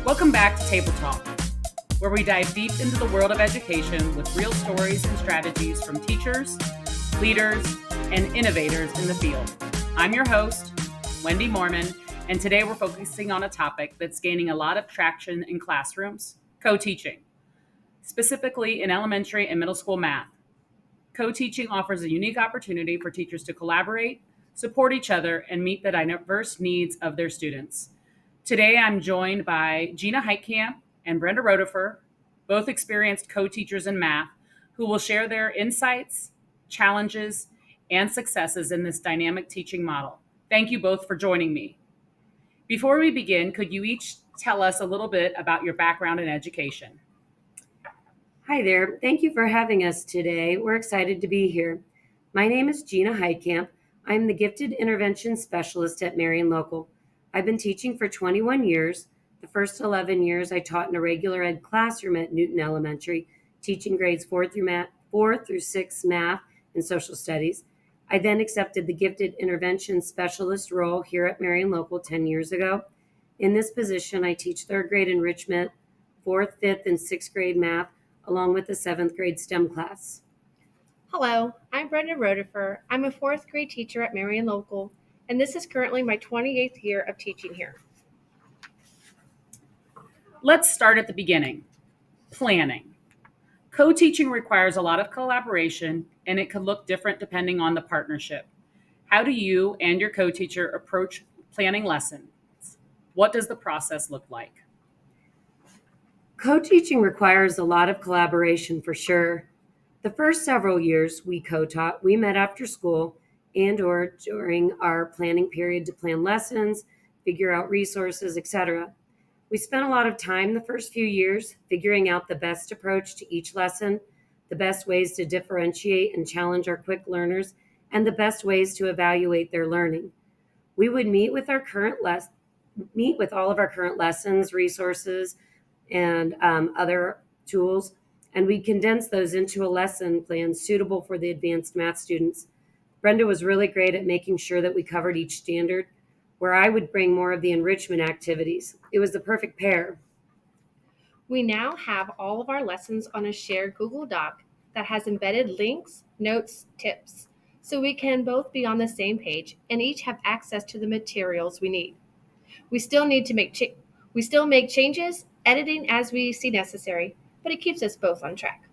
Welcome back to Table Talk, where we dive deep into the world of education with real stories and strategies from teachers, leaders, and innovators in the field. I'm your host, Wendi Moorman, and today we're focusing on a topic that's gaining a lot of traction in classrooms, co-teaching, specifically in elementary and middle school math. Co-teaching offers a unique opportunity for teachers to collaborate, support each other, and meet the diverse needs of their students. Today, I'm joined by Jeanna Heitkamp and Brenda Rodeheffer, both experienced co-teachers in math, who will share their insights, challenges, and successes in this dynamic teaching model. Thank you both for joining me. Before we begin, could you each tell us a little bit about your background in education? Hi there. Thank you for having us today. We're excited to be here. My name is Jeanna Heitkamp. I'm the Gifted Intervention Specialist at Marion Local. I've been teaching for 21 years. The first 11 years I taught in a regular ed classroom at Newton Elementary, teaching grades 4 through 6 math and social studies. I then accepted the Gifted Intervention Specialist role here at Marion Local 10 years ago. In this position, I teach third grade enrichment, fourth, fifth, and sixth grade math, along with the seventh grade STEM class. Hello, I'm Brenda Rodeheffer. I'm a fourth grade teacher at Marion Local, and this is currently my 28th year of teaching here. Let's start at the beginning. Planning. Co-teaching requires a lot of collaboration, and it can look different depending on the partnership. How do you and your co-teacher approach planning lessons? What does the process look like? Co-teaching requires a lot of collaboration for sure. The first several years we co-taught, we met after school and or during our planning period to plan lessons, figure out resources, etc. We spent a lot of time the first few years figuring out the best approach to each lesson, the best ways to differentiate and challenge our quick learners, and the best ways to evaluate their learning. We would meet with all of our current lessons, resources, and other tools, and we condensed those into a lesson plan suitable for the advanced math students. Brenda was really great at making sure that we covered each standard, where I would bring more of the enrichment activities. It was the perfect pair. We now have all of our lessons on a shared Google Doc that has embedded links, notes, tips, so we can both be on the same page and each have access to the materials we need. We still make changes, editing as we see necessary, but it keeps us both on track.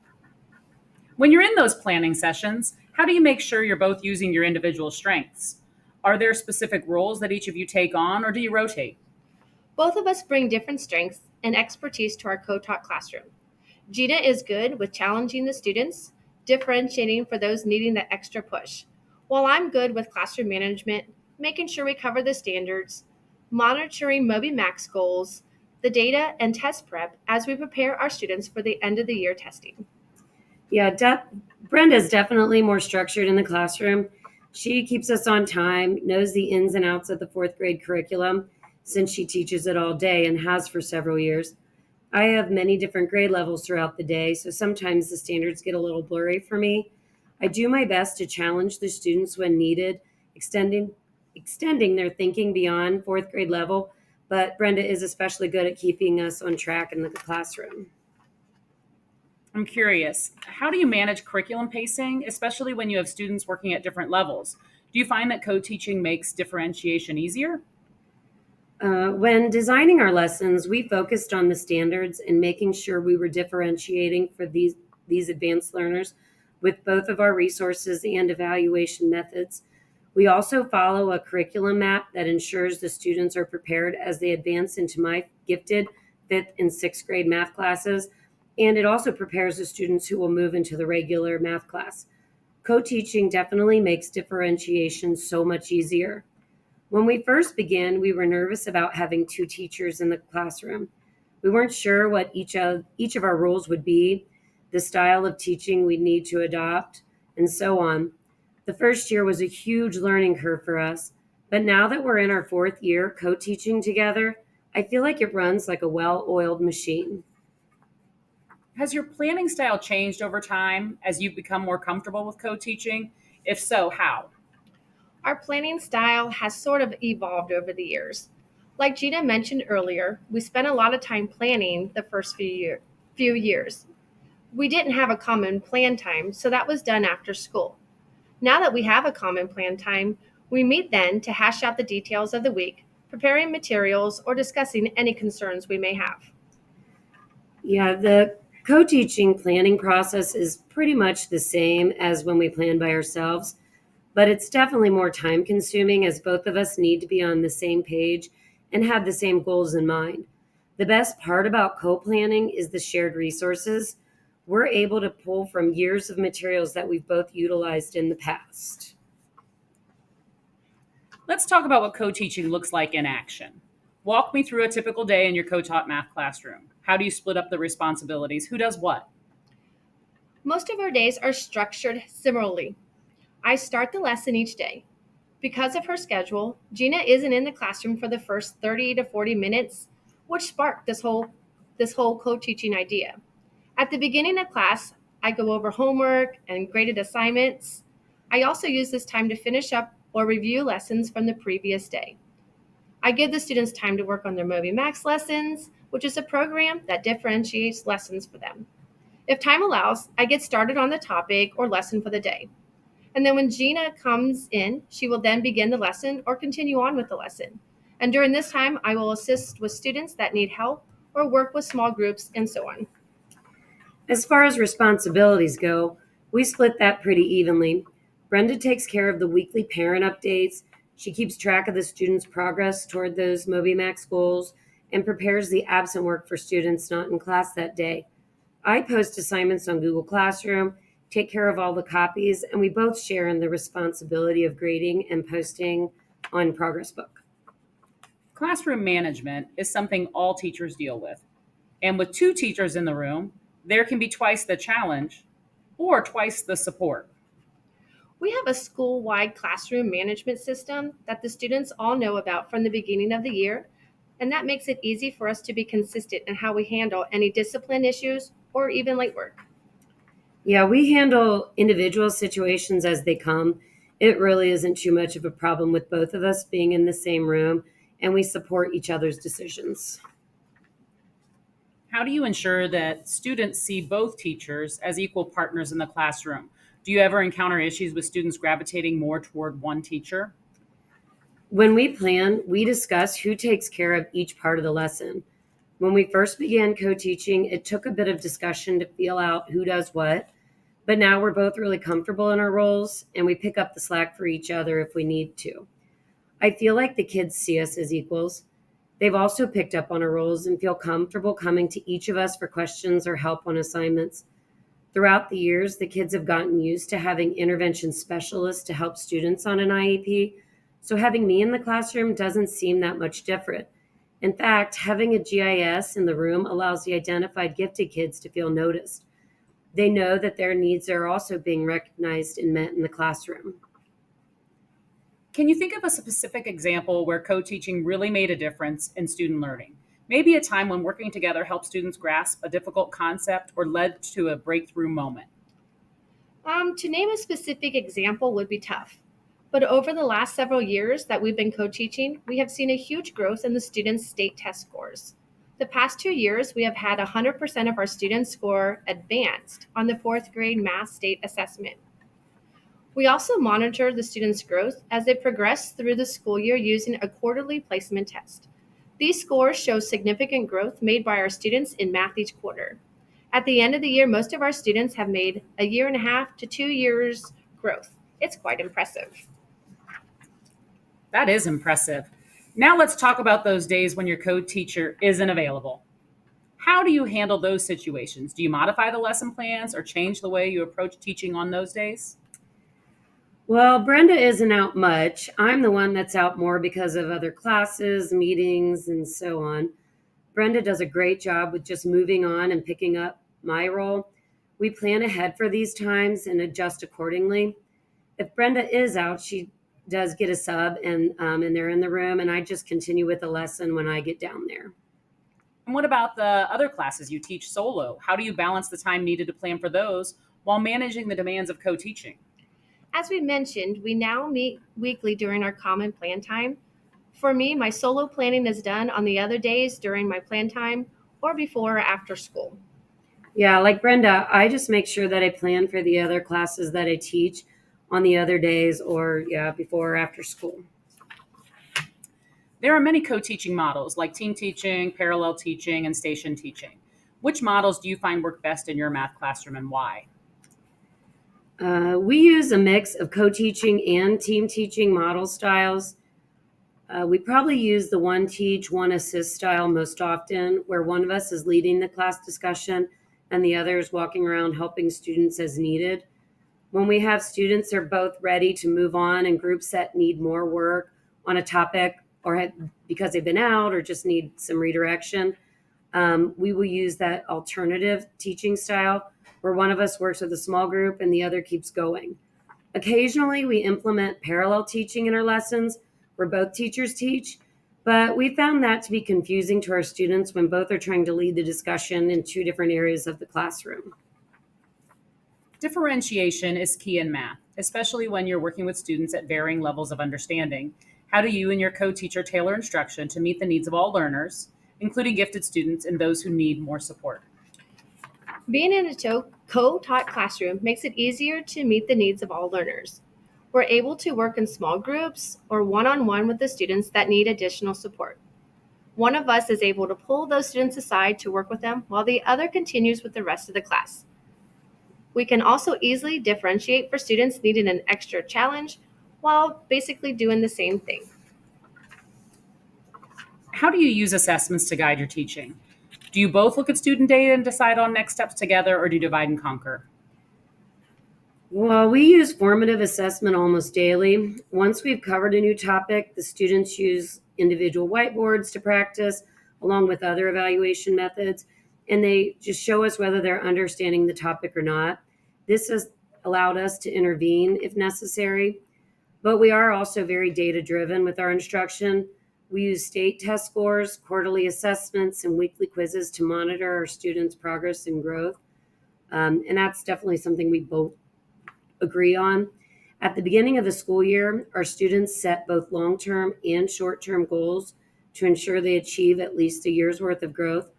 When you're in those planning sessions, how do you make sure you're both using your individual strengths? Are there specific roles that each of you take on, or do you rotate? Both of us bring different strengths and expertise to our co-taught classroom. Jeanna is good with challenging the students, differentiating for those needing that extra push, while I'm good with classroom management, making sure we cover the standards, monitoring Moby Max goals, the data, and test prep as we prepare our students for the end of the year testing. Yeah, Brenda's definitely more structured in the classroom. She keeps us on time, knows the ins and outs of the fourth grade curriculum since she teaches it all day and has for several years. I have many different grade levels throughout the day, so sometimes the standards get a little blurry for me. I do my best to challenge the students when needed, extending their thinking beyond fourth grade level, but Brenda is especially good at keeping us on track in the classroom. I'm curious, how do you manage curriculum pacing, especially when you have students working at different levels? Do you find that co-teaching makes differentiation easier? When designing our lessons, we focused on the standards and making sure we were differentiating for these advanced learners with both of our resources and evaluation methods. We also follow a curriculum map that ensures the students are prepared as they advance into my gifted fifth and sixth grade math classes, and it also prepares the students who will move into the regular math class. Co-teaching definitely makes differentiation so much easier. When we first began, we were nervous about having two teachers in the classroom. We weren't sure what each of our roles would be, the style of teaching we'd need to adopt, and so on. The first year was a huge learning curve for us, but now that we're in our fourth year co-teaching together, I feel like it runs like a well-oiled machine. Has your planning style changed over time as you've become more comfortable with co-teaching? If so, how? Our planning style has sort of evolved over the years. Like Gina mentioned earlier, we spent a lot of time planning the first few years. We didn't have a common plan time, so that was done after school. Now that we have a common plan time, we meet then to hash out the details of the week, preparing materials or discussing any concerns we may have. Yeah, the co-teaching planning process is pretty much the same as when we plan by ourselves, but it's definitely more time consuming as both of us need to be on the same page and have the same goals in mind. The best part about co-planning is the shared resources. We're able to pull from years of materials that we've both utilized in the past. Let's talk about what co-teaching looks like in action. Walk me through a typical day in your co-taught math classroom. How do you split up the responsibilities? Who does what? Most of our days are structured similarly. I start the lesson each day. Because of her schedule, Gina isn't in the classroom for the first 30 to 40 minutes, which sparked this whole co-teaching idea. At the beginning of class, I go over homework and graded assignments. I also use this time to finish up or review lessons from the previous day. I give the students time to work on their Moby Max lessons, which is a program that differentiates lessons for them. If time allows, I get started on the topic or lesson for the day. And then when Gina comes in, she will then begin the lesson or continue on with the lesson. And during this time, I will assist with students that need help or work with small groups and so on. As far as responsibilities go, we split that pretty evenly. Brenda takes care of the weekly parent updates. She keeps track of the students' progress toward those MobyMax goals and prepares the absent work for students not in class that day. I post assignments on Google Classroom, take care of all the copies, and we both share in the responsibility of grading and posting on Progress Book. Classroom management is something all teachers deal with. And with two teachers in the room, there can be twice the challenge or twice the support. We have a school-wide classroom management system that the students all know about from the beginning of the year, and that makes it easy for us to be consistent in how we handle any discipline issues or even late work. Yeah, we handle individual situations as they come. It really isn't too much of a problem with both of us being in the same room, and we support each other's decisions. How do you ensure that students see both teachers as equal partners in the classroom? Do you ever encounter issues with students gravitating more toward one teacher? When we plan, we discuss who takes care of each part of the lesson. When we first began co teaching, it took a bit of discussion to feel out who does what, but now we're both really comfortable in our roles and we pick up the slack for each other if we need to. I feel like the kids see us as equals. They've also picked up on our roles and feel comfortable coming to each of us for questions or help on assignments. Throughout the years, the kids have gotten used to having intervention specialists to help students on an IEP, so having me in the classroom doesn't seem that much different. In fact, having a GIS in the room allows the identified gifted kids to feel noticed. They know that their needs are also being recognized and met in the classroom. Can you think of a specific example where co teaching really made a difference in student learning? Maybe a time when working together helped students grasp a difficult concept or led to a breakthrough moment. To name a specific example would be tough. But over the last several years that we've been co-teaching, we have seen a huge growth in the students' state test scores. The past 2 years, we have had 100% of our students score advanced on the fourth grade math state assessment. We also monitor the students' growth as they progress through the school year using a quarterly placement test. These scores show significant growth made by our students in math each quarter. At the end of the year, most of our students have made a year and a half to 2 years growth. It's quite impressive. That is impressive. Now let's talk about those days when your co teacher isn't available. How do you handle those situations? Do you modify the lesson plans or change the way you approach teaching on those days? Well, Brenda isn't out much. I'm the one that's out more because of other classes, meetings, and so on. Brenda does a great job with just moving on and picking up my role. We plan ahead for these times and adjust accordingly. If Brenda is out, she does get a sub and they're in the room, and I just continue with the lesson when I get down there. And what about the other classes you teach solo? How do you balance the time needed to plan for those while managing the demands of co teaching? As we mentioned, we now meet weekly during our common plan time. For me, my solo planning is done on the other days during my plan time or before or after school. Yeah, like Brenda, I just make sure that I plan for the other classes that I teach on the other days or, yeah, before or after school. There are many co-teaching models like team teaching, parallel teaching, and station teaching. Which models do you find work best in your math classroom and why? We use a mix of co teaching and team teaching model styles. We probably use the one teach, one assist style most often, where one of us is leading the class discussion and the other is walking around helping students as needed. When we have students that are both ready to move on and groups that need more work on a topic or because they've been out or just need some redirection, we will use that alternative teaching style where one of us works with a small group and the other keeps going. Occasionally, we implement parallel teaching in our lessons where both teachers teach, but we found that to be confusing to our students when both are trying to lead the discussion in two different areas of the classroom. Differentiation is key in math, especially when you're working with students at varying levels of understanding. How do you and your co-teacher tailor instruction to meet the needs of all learners, including gifted students and those who need more support? Being in a co-taught classroom makes it easier to meet the needs of all learners. We're able to work in small groups or one-on-one with the students that need additional support. One of us is able to pull those students aside to work with them while the other continues with the rest of the class. We can also easily differentiate for students needing an extra challenge while basically doing the same thing. How do you use assessments to guide your teaching? Do you both look at student data and decide on next steps together, or do you divide and conquer? Well, we use formative assessment almost daily. Once we've covered a new topic, the students use individual whiteboards to practice, along with other evaluation methods, and they just show us whether they're understanding the topic or not. This has allowed us to intervene if necessary, but we are also very data driven with our instruction. We use state test scores, quarterly assessments, and weekly quizzes to monitor our students' progress and growth. And that's definitely something we both agree on. At the beginning of the school year, our students set both long term and short term goals to ensure they achieve at least a year's worth of growth.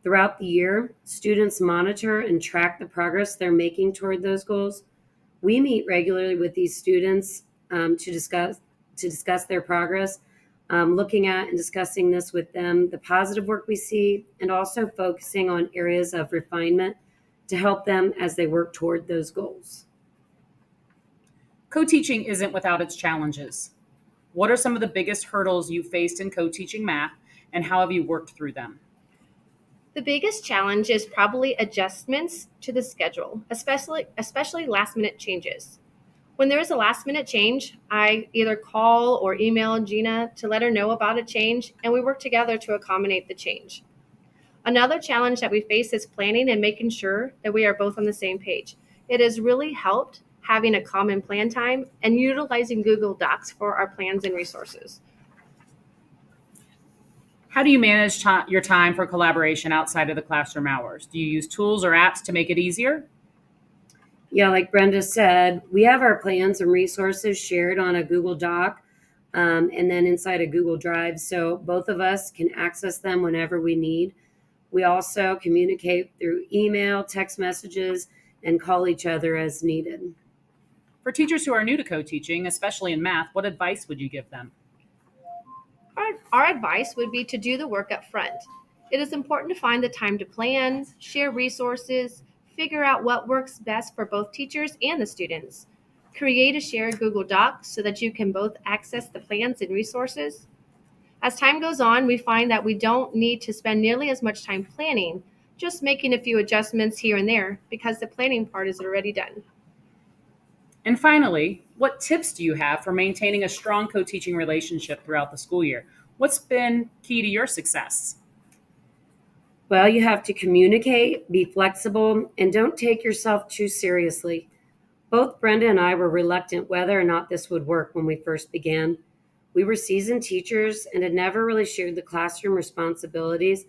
Throughout the year, students monitor and track the progress they're making toward those goals. We meet regularly with these students to discuss their progress, looking at and discussing this with them, the positive work we see, and also focusing on areas of refinement to help them as they work toward those goals. Co-teaching isn't without its challenges. What are some of the biggest hurdles you faced in co-teaching math, and how have you worked through them? The biggest challenge is probably adjustments to the schedule, especially last minute changes. When there is a last minute change, I either call or email Jeanna to let her know about a change, and we work together to accommodate the change. Another challenge that we face is planning and making sure that we are both on the same page. It has really helped having a common plan time and utilizing Google Docs for our plans and resources. How do you manage your time for collaboration outside of the classroom hours? Do you use tools or apps to make it easier? Yeah, like Brenda said, we have our plans and resources shared on a Google Doc and then inside a Google Drive. So both of us can access them whenever we need. We also communicate through email, text messages, and call each other as needed. For teachers who are new to co-teaching, especially in math, what advice would you give them? Our advice would be to do the work up front. It is important to find the time to plan, share resources, figure out what works best for both teachers and the students. Create a shared Google Doc so that you can both access the plans and resources. As time goes on, we find that we don't need to spend nearly as much time planning, just making a few adjustments here and there because the planning part is already done. And finally, what tips do you have for maintaining a strong co-teaching relationship throughout the school year? What's been key to your success? Well, you have to communicate, be flexible, and don't take yourself too seriously. Both Brenda and I were reluctant whether or not this would work when we first began. We were seasoned teachers and had never really shared the classroom responsibilities,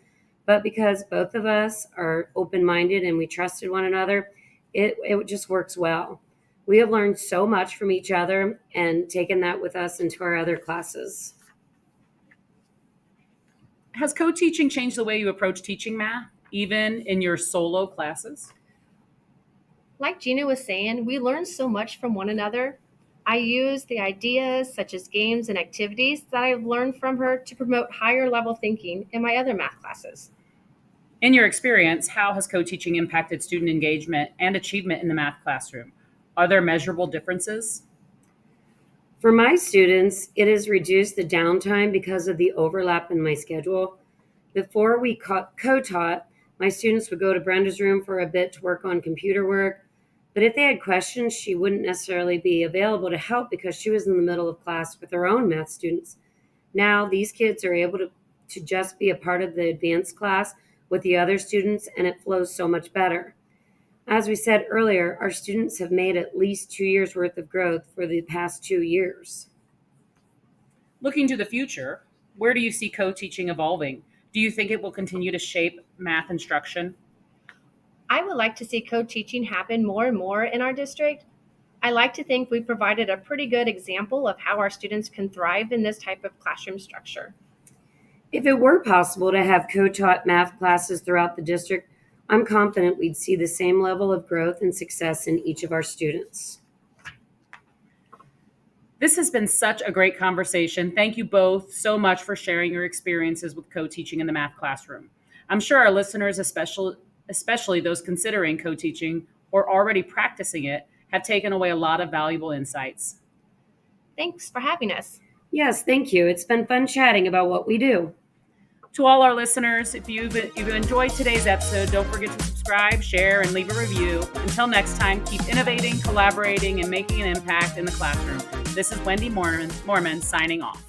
but because both of us are open minded and we trusted one another, it just works well. We have learned so much from each other and taken that with us into our other classes. Has co-teaching changed the way you approach teaching math, even in your solo classes? Like Gina was saying, we learn so much from one another. I use the ideas, such as games and activities, that I've learned from her to promote higher level thinking in my other math classes. In your experience, how has co-teaching impacted student engagement and achievement in the math classroom? Are there measurable differences? For my students, it has reduced the downtime because of the overlap in my schedule. Before we co-taught, my students would go to Brenda's room for a bit to work on computer work. But if they had questions, she wouldn't necessarily be available to help because she was in the middle of class with her own math students. Now, these kids are able to just be a part of the advanced class with the other students, and it flows so much better. As we said earlier, our students have made at least 2 years worth of growth for the past 2 years. Looking to the future, where do you see co-teaching evolving? Do you think it will continue to shape math instruction? I would like to see co teaching happen more and more in our district. I like to think we provided a pretty good example of how our students can thrive in this type of classroom structure. If it were possible to have co-taught math classes throughout the district, I'm confident we'd see the same level of growth and success in each of our students. This has been such a great conversation. Thank you both so much for sharing your experiences with co-teaching in the math classroom. I'm sure our listeners, especially those considering co-teaching or already practicing it, have taken away a lot of valuable insights. Thanks for having us. Yes, thank you. It's been fun chatting about what we do. To all our listeners, if you've enjoyed today's episode, don't forget to subscribe, share, and leave a review. Until next time, keep innovating, collaborating, and making an impact in the classroom. This is Wendi Moorman signing off.